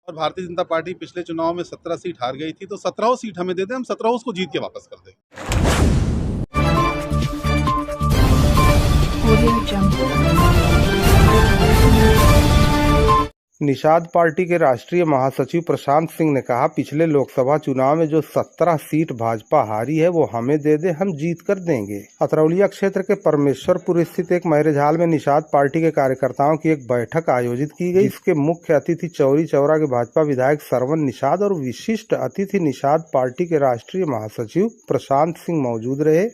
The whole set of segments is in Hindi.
और भारतीय जनता पार्टी पिछले चुनाव में 17 सीट हार गई थी, तो 17 सीट हमें दे दें, हम 17 उसको जीत के वापस कर दें। निषाद पार्टी के राष्ट्रीय महासचिव प्रशांत सिंह ने कहा, पिछले लोकसभा चुनाव में जो 17 सीट भाजपा हारी है वो हमें दे दे, हम जीत कर देंगे। अतरौलिया क्षेत्र के परमेश्वरपुर स्थित एक मैरिज हॉल में निषाद पार्टी के कार्यकर्ताओं की एक बैठक आयोजित की गई। इसके मुख्य अतिथि चौरी चौरा के भाजपा विधायक सरवन निषाद और विशिष्ट अतिथि निषाद पार्टी के राष्ट्रीय महासचिव प्रशांत सिंह मौजूद रहे।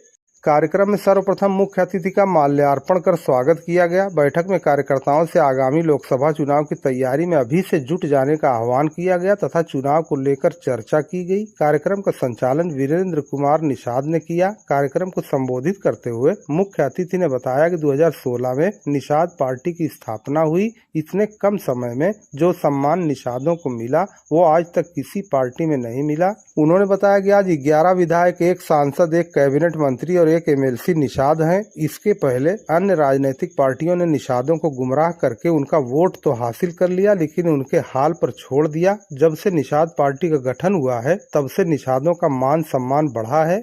कार्यक्रम में सर्वप्रथम मुख्य अतिथि का माल्यार्पण कर स्वागत किया गया। बैठक में कार्यकर्ताओं से आगामी लोकसभा चुनाव की तैयारी में अभी से जुट जाने का आह्वान किया गया तथा चुनाव को लेकर चर्चा की गई। कार्यक्रम का संचालन वीरेंद्र कुमार निषाद ने किया। कार्यक्रम को संबोधित करते हुए मुख्य अतिथि ने बताया कि 2016 में निषाद पार्टी की स्थापना हुई। इतने कम समय में जो सम्मान निषादों को मिला वो आज तक किसी पार्टी में नहीं मिला। उन्होंने बताया कि आज 11 विधायक, एक सांसद, एक कैबिनेट मंत्री और एक एमएलसी निषाद हैं। इसके पहले अन्य राजनीतिक पार्टियों ने निषादों को गुमराह करके उनका वोट तो हासिल कर लिया, लेकिन उनके हाल पर छोड़ दिया। जब से निषाद पार्टी का गठन हुआ है तब से निषादों का मान सम्मान बढ़ा है।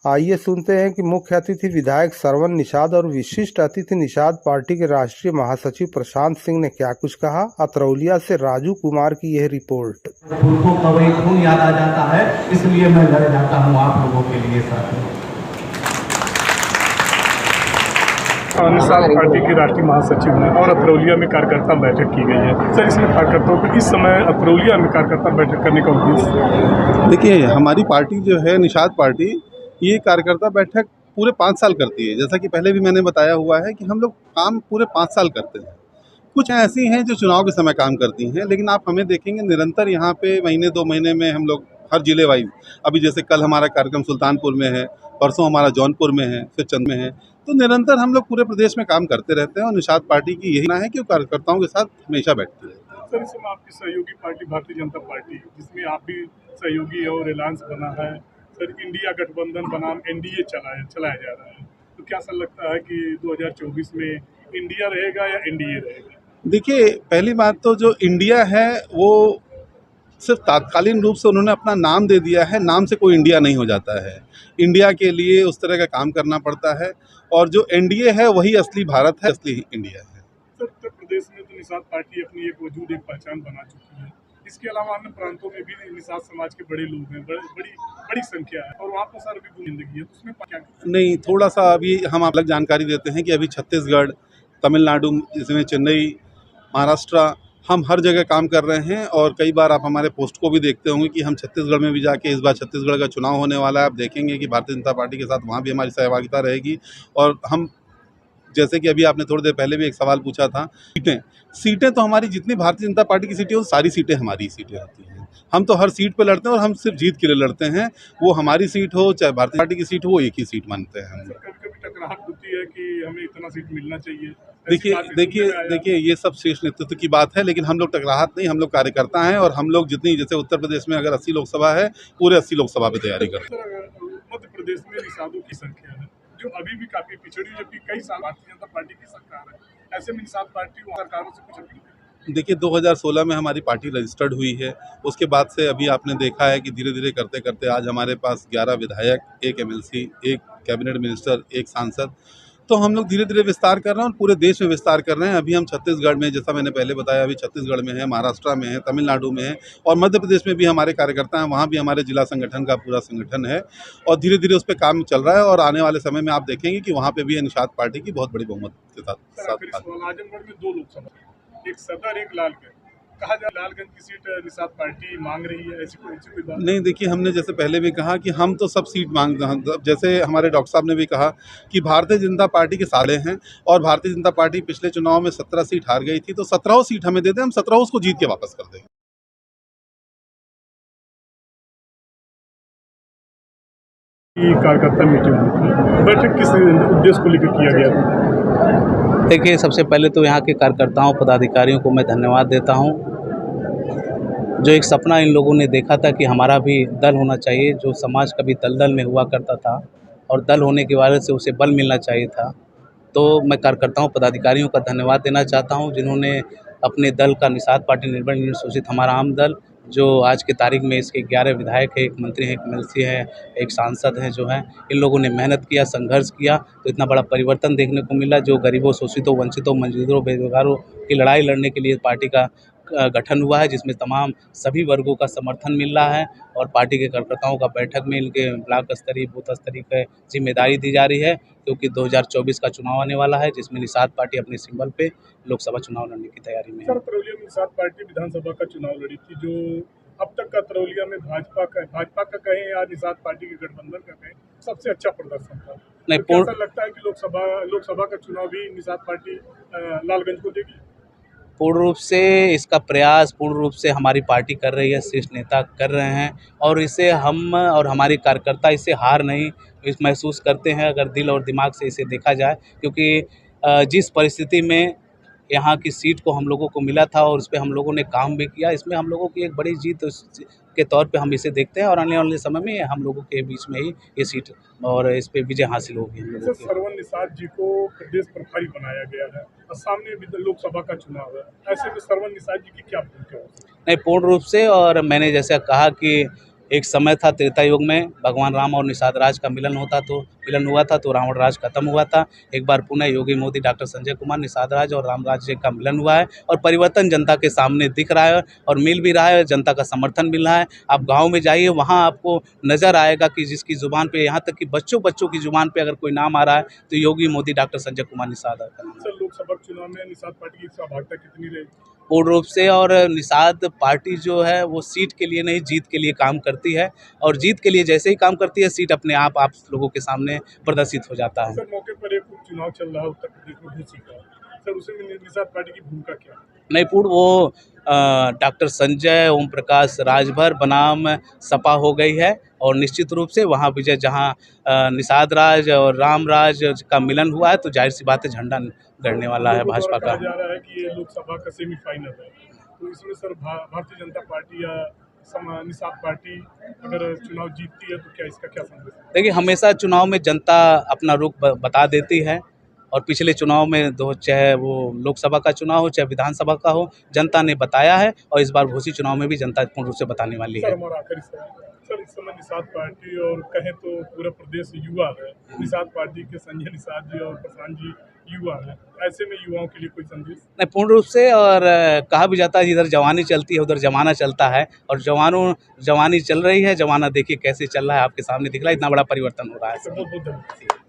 आइए सुनते हैं कि मुख्य अतिथि विधायक सरवन निषाद और विशिष्ट अतिथि निषाद पार्टी के राष्ट्रीय महासचिव प्रशांत सिंह ने क्या कुछ कहा। अतरौलिया से राजू कुमार की यह रिपोर्ट। उनको कभी खून याद आ जाता है, इसलिए मैं लड़ जाता हूँ आप लोगों के लिए साथ। निषाद पार्टी के राष्ट्रीय महासचिव हैं और अतरौलिया में कार्यकर्ता बैठक की गई है। सर, इसमें कार्यकर्ताओं को इस समय अतरौलिया में कार्यकर्ता बैठक करने का उद्देश्य? देखिए, हमारी पार्टी जो है निषाद पार्टी, ये कार्यकर्ता बैठक पूरे 5 साल करती है। जैसा कि पहले भी मैंने बताया हुआ है कि हम लोग काम पूरे 5 साल करते हैं। कुछ ऐसी हैं जो चुनाव के समय काम करती हैं, लेकिन आप हमें देखेंगे निरंतर यहाँ पे महीने 2 महीने में हम लोग हर जिले वाइज, अभी जैसे कल हमारा कार्यक्रम सुल्तानपुर में है, परसों हमारा जौनपुर में है, फिर चंद में है, तो निरंतर हम लोग पूरे प्रदेश में काम करते रहते हैं। और निषाद पार्टी की यही ना है कि वो कार्यकर्ताओं के साथ हमेशा बैठती है। सर, इसमें आपकी सहयोगी पार्टी भारतीय जनता पार्टी, जिसमें आप भी सहयोगी है और एलायंस बना है, सर इंडिया गठबंधन बनाम एनडीए चलाया जा रहा है, तो क्या सर लगता है कि 2024 में इंडिया रहेगा या एनडीए रहेगा? देखिए, पहली बात तो जो इंडिया है वो सिर्फ तात्कालीन रूप से उन्होंने अपना नाम दे दिया है। नाम से कोई इंडिया नहीं हो जाता है। इंडिया के लिए उस तरह का काम करना पड़ता है, और जो एनडीए है वही असली भारत है, असली इंडिया है। सर, उत्तर प्रदेश में तो निषाद पार्टी अपनी एक वजूद, एक पहचान बना चुकी है। इसके अलावा अन्य प्रांतों में भी निषाद समाज के बड़े लोग हैं, बड़ी संख्या है, और वहाँ पर सर भी जिंदगी है, तो उसमें क्या? नहीं, थोड़ा सा अभी हम अलग जानकारी देते हैं कि अभी छत्तीसगढ़, तमिलनाडु, इसमें चेन्नई, महाराष्ट्र, हम हर जगह काम कर रहे हैं। और कई बार आप हमारे पोस्ट को भी देखते होंगे कि हम छत्तीसगढ़ में भी जाके, इस बार छत्तीसगढ़ का चुनाव होने वाला है, आप देखेंगे कि भारतीय जनता पार्टी के साथ वहाँ भी हमारी सहभागिता रहेगी। और हम, जैसे कि अभी आपने थोड़ी देर पहले भी एक सवाल पूछा था, सीटें तो हमारी जितनी भारतीय जनता पार्टी की सीटें हो, सारी सीटें हमारी सीटें होती हैं। हम तो हर सीट पे लड़ते हैं और हम सिर्फ जीत के लिए लड़ते हैं। वो हमारी सीट हो चाहे भारतीय पार्टी की सीट हो, वो एक ही सीट मानते हैं हम। कभी टकराहट होती है कि हमें इतना सीट मिलना चाहिए? देखिए, ये सब शीर्ष नेतृत्व की बात है, लेकिन हम लोग टकराहट नहीं, हम लोग कार्यकर्ता हैं। और हम लोग जितनी, जैसे उत्तर प्रदेश में अगर 80 लोकसभा है, पूरे 80 लोकसभा पे तैयारी करते हैं। मध्य प्रदेश में निषादों की संख्या है जो अभी भी काफी पिछड़ी, जबकि कई साल भारतीय जनता पार्टी की सरकार है। ऐसे में निषाद पार्टी सरकारों से कुछ अपील? देखिए, 2016 में हमारी पार्टी रजिस्टर्ड हुई है। उसके बाद से अभी आपने देखा है कि धीरे धीरे करते करते आज हमारे पास 11 विधायक, एक एमएलसी, एक कैबिनेट मिनिस्टर, एक सांसद, तो हम लोग धीरे धीरे विस्तार कर रहे हैं और पूरे देश में विस्तार कर रहे हैं। अभी हम छत्तीसगढ़ में, जैसा मैंने पहले बताया, अभी छत्तीसगढ़ में है, महाराष्ट्र में है, तमिलनाडु में है, और मध्य प्रदेश में भी हमारे कार्यकर्ता हैं। वहाँ भी हमारे जिला संगठन का पूरा संगठन है और धीरे धीरे उस पर काम चल रहा है। और आने वाले समय में आप देखेंगे कि वहाँ पे भी निषाद पार्टी की बहुत बड़ी बहुमत के साथ। आजमगढ़ में 2 लोकसभा, एक सदर, एक लालगंज, कहा जाए लालगंज की सीट निषाद पार्टी मांग रही है, ऐसी कोई बात नहीं? देखिए, हमने जैसे पहले भी कहा कि हम तो सब सीट मांगते हैं। जैसे हमारे डॉक्टर साहब ने भी कहा कि भारतीय जनता पार्टी के साले हैं, और भारतीय जनता पार्टी पिछले चुनाव में 17 सीट हार गई थी, तो 17 सीट हमें दे दें, हम 17 उसको जीत के वापस कर देंगे। कार्यकर्ता मीटिंग बैठक किस उद्देश्य को लेकर किया गया? देखिए, सबसे पहले तो यहाँ के कार्यकर्ताओं, पदाधिकारियों को मैं धन्यवाद देता हूँ। जो एक सपना इन लोगों ने देखा था कि हमारा भी दल होना चाहिए, जो समाज कभी दलदल में हुआ करता था और दल होने की वजह से उसे बल मिलना चाहिए था, तो मैं कार्यकर्ताओं, पदाधिकारियों का धन्यवाद देना चाहता हूँ, जिन्होंने अपने दल का निषाद पार्टी निर्दलीय शोषित हमारा आम दल, जो आज की तारीख में इसके 11 विधायक है, एक मंत्री है, एक एमएलसी है, एक सांसद है, जो है इन लोगों ने मेहनत किया, संघर्ष किया, तो इतना बड़ा परिवर्तन देखने को मिला। जो गरीबों, शोषितों, वंचितों, मजदूरों, बेरोजगारों की लड़ाई लड़ने के लिए पार्टी का गठन हुआ है, जिसमें तमाम सभी वर्गों का समर्थन मिल रहा है और पार्टी के कार्यकर्ताओं का बैठक में इनके ब्लॉक स्तरीय, बूथ स्तरीय की जिम्मेदारी दी जा रही है, क्योंकि 2024 का चुनाव आने वाला है, जिसमें निषाद पार्टी अपने सिंबल पे लोकसभा चुनाव लड़ने की तैयारी में है। सर, तरौलिया में निषाद पार्टी विधानसभा का चुनाव लड़ी थी, जो अब तक का तरौलिया में भाजपा का कहें या निषाद पार्टी के गठबंधन का कहें, सबसे अच्छा प्रदर्शन था। नहीं, तो ऐसा लगता है कि लोकसभा का चुनाव भी निषाद पार्टी लालगंज को देगी। पूर्ण रूप से इसका प्रयास पूर्ण रूप से हमारी पार्टी कर रही है, शीर्ष नेता कर रहे हैं, और इसे हम और हमारे कार्यकर्ता इसे हार नहीं इस महसूस करते हैं, अगर दिल और दिमाग से इसे देखा जाए, क्योंकि जिस परिस्थिति में यहाँ की सीट को हम लोगों को मिला था और उस पर हम लोगों ने काम भी किया, इसमें हम लोगों की एक बड़ी जीत के तौर पे हम इसे देखते हैं, और आने वाले समय में हम लोगों के बीच में ही ये सीट और इस पे विजय हासिल होगी। सर, श्रवण निषाद जी को प्रदेश प्रभारी बनाया गया है और सामने भी लोकसभा का चुनाव है, ऐसे में श्रवण निषाद जी की क्या भूमिका हो? नहीं, पूर्ण रूप से, और मैंने जैसे कहा कि एक समय था त्रेता युग में भगवान राम और निषाद राज का मिलन हुआ था तो रावण राज खत्म हुआ था। एक बार पुनः योगी मोदी, डॉक्टर संजय कुमार, निषाद राज और राम राज्य का मिलन हुआ है, और परिवर्तन जनता के सामने दिख रहा है और मिल भी रहा है, जनता का समर्थन मिल रहा है। आप गांव में जाइए, वहां आपको नज़र आएगा कि जिसकी ज़ुबान पे, यहाँ तक कि बच्चों की ज़ुबान पे अगर कोई नाम आ रहा है तो योगी मोदी, डॉक्टर संजय कुमार, निषाद का नाम। सर, लोकसभा चुनाव में निषाद पार्टी की सहभागिता कितनी रहेगी? पूर्ण रूप से, और निषाद पार्टी जो है वो सीट के लिए नहीं, जीत के लिए काम करती है, और जीत के लिए जैसे ही काम करती है, सीट अपने आप लोगों के सामने प्रदर्शित हो जाता है। सर, मौके पर एक चुनाव चल रहा है उत्तर प्रदेश में भूसी का, सर उसमें निषाद पार्टी की भूमिका क्या है? नहीं, पूर्ण वो डॉक्टर संजय, ओम प्रकाश राजभर बनाम सपा हो गई है, और निश्चित रूप से वहाँ विजय, जहाँ निषाद राज और राम राज का मिलन हुआ है, तो जाहिर सी बात है झंडा गड़ने वाला है भाजपा का। कहा जा रहा है कि ये लोकसभा का सेमीफाइनल है, तो इसमें सर भारतीय जनता पार्टी या निषाद पार्टी अगर चुनाव जीतती है तो क्या इसका क्या संदेश है? देखिए, हमेशा चुनाव में जनता अपना रुख बता देती है, और पिछले चुनाव में चाहे वो लोकसभा का चुनाव हो, चाहे विधानसभा का हो, जनता ने बताया है, और इस बार घोषित चुनाव में भी जनता पूर्ण रूप से बताने वाली है। सर, हमारा आखिरी सवाल, सर इस समय निषाद पार्टी और कहें तो पूरा प्रदेश युवा है, निषाद पार्टी के संजय निषाद जी और प्रशांत जी युवा है, ऐसे में युवाओं के लिए कोई संदेश? नहीं, पूर्ण रूप से, और कहा भी जाता है जिधर जवानी चलती है उधर जमाना चलता है, और जवानी चल रही है, जमाना देखिए कैसे चल रहा है, आपके सामने दिख रहा है, इतना बड़ा परिवर्तन हो रहा है। बहुत बहुत धन्यवाद।